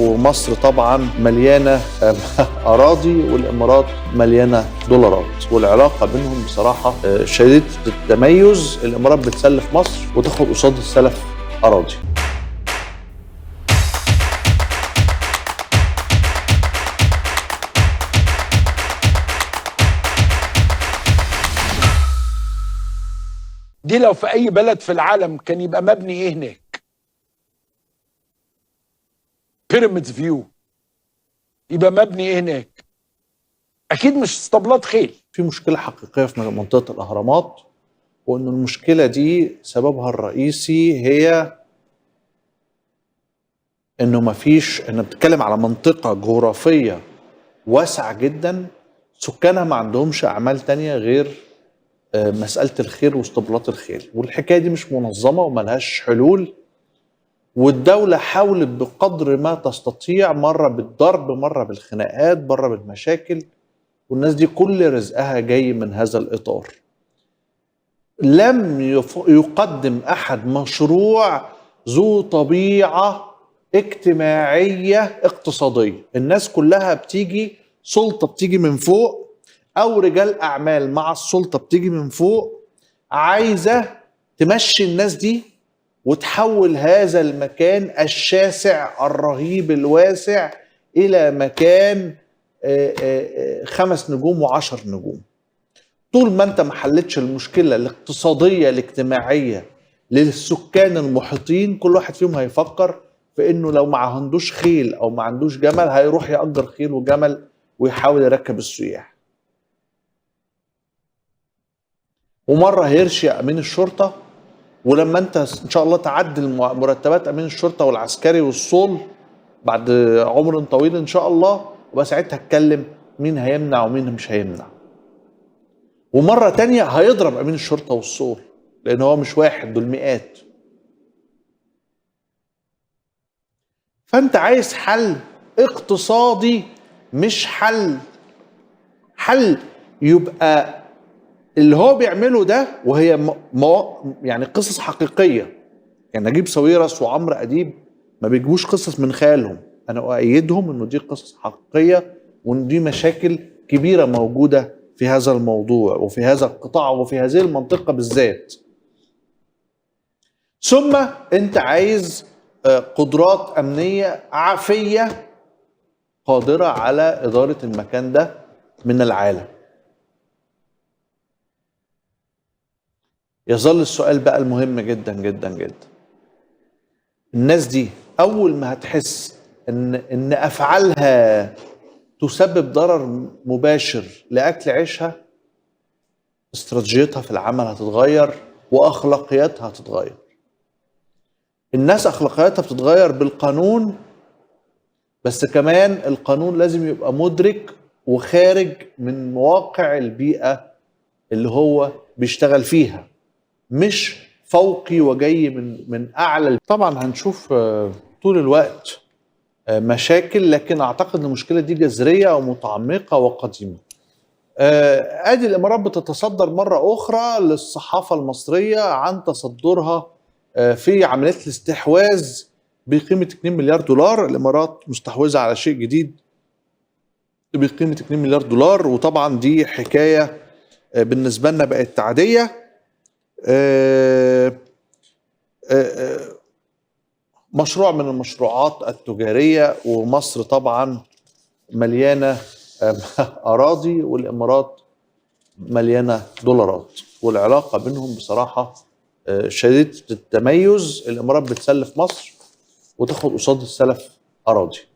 ومصر طبعا مليانة أراضي والإمارات مليانة دولارات، والعلاقة بينهم بصراحة شديدة التميز. الإمارات بتسلف مصر وتاخد قصاد السلف أراضي. دي لو في اي بلد في العالم كان يبقى مبني ايه هناك؟ بيراميدز فيو يبقى مبني ايه هناك؟ اكيد مش اسطبلات خيل. في مشكلة حقيقية في منطقة الأهرامات، وإن المشكلة دي سببها الرئيسي هي إنه مفيش، إنه بتتكلم على منطقة جغرافية واسعة جدا، سكانها ما عندهمش أعمال تانية غير مسألة الخيل واسطبلات الخيل، والحكاية دي مش منظمة وملهاش حلول. والدولة حاولت بقدر ما تستطيع، مرة بالضرب، مرة بالخناقات، مرة بالمشاكل، والناس دي كل رزقها جاي من هذا الإطار. لم يقدم أحد مشروع ذو طبيعة اجتماعية اقتصادية. الناس كلها بتيجي، سلطة بتيجي من فوق أو رجال أعمال مع السلطة بتيجي من فوق، عايزة تمشي الناس دي وتحول هذا المكان الشاسع الرهيب الواسع إلى مكان 5 نجوم و10 نجوم. طول ما انت ما حلتش المشكلة الاقتصادية الاجتماعية للسكان المحيطين، كل واحد فيهم هيفكر في انه لو ما عندوش خيل او ما عندوش جمل هيروح يأجر خيل وجمل ويحاول يركب السياح. ومرة هيرشي أمين الشرطة، ولما انت ان شاء الله تعدل مرتبات أمين الشرطة والعسكري والصول بعد عمر طويل ان شاء الله، وبقى ساعتها اتكلم مين هيمنع ومين مش هيمنع. ومرة تانية هيضرب أمين الشرطة والصول، لأن هو مش واحد، دول مئات. فأنت عايز حل اقتصادي، مش حل يبقى اللي هو بيعمله ده، وهي يعني قصص حقيقية. يعني نجيب ساويرس وعمرو أديب ما بيجيبوش قصص من خيالهم، أنا أؤيدهم إنه دي قصص حقيقية، وإن دي مشاكل كبيرة موجودة في هذا الموضوع وفي هذا القطاع وفي هذه المنطقة بالذات. ثم انت عايز قدرات أمنية عافية قادرة على إدارة المكان ده من العالم. يظل السؤال بقى المهم جدا جدا جدا، الناس دي أول ما هتحس إن أفعالها تسبب ضرر مباشر لأكل عيشها، استراتيجيتها في العمل هتتغير وأخلاقياتها هتتغير. الناس أخلاقياتها بتتغير بالقانون، بس كمان القانون لازم يبقى مدرك وخارج من مواقع البيئة اللي هو بيشتغل فيها، مش فوقي وجاي من أعلى. طبعا هنشوف طول الوقت مشاكل، لكن أعتقد أن المشكلة دي جذرية ومتعمقة وقديمة. ادي الامارات بتتصدر مره اخرى للصحافه المصريه عن تصدرها في عمليات الاستحواذ بقيمه 2 مليار دولار. الامارات مستحوذه على شيء جديد بقيمه 2 مليار دولار، وطبعا دي حكايه بالنسبه لنا بقت عاديه. مشروع من المشروعات التجاريه، ومصر طبعا مليانه أراضي والإمارات مليانة دولارات، والعلاقة بينهم بصراحة شديدة التميز. الإمارات بتسلف مصر وتاخد قصاد السلف أراضي.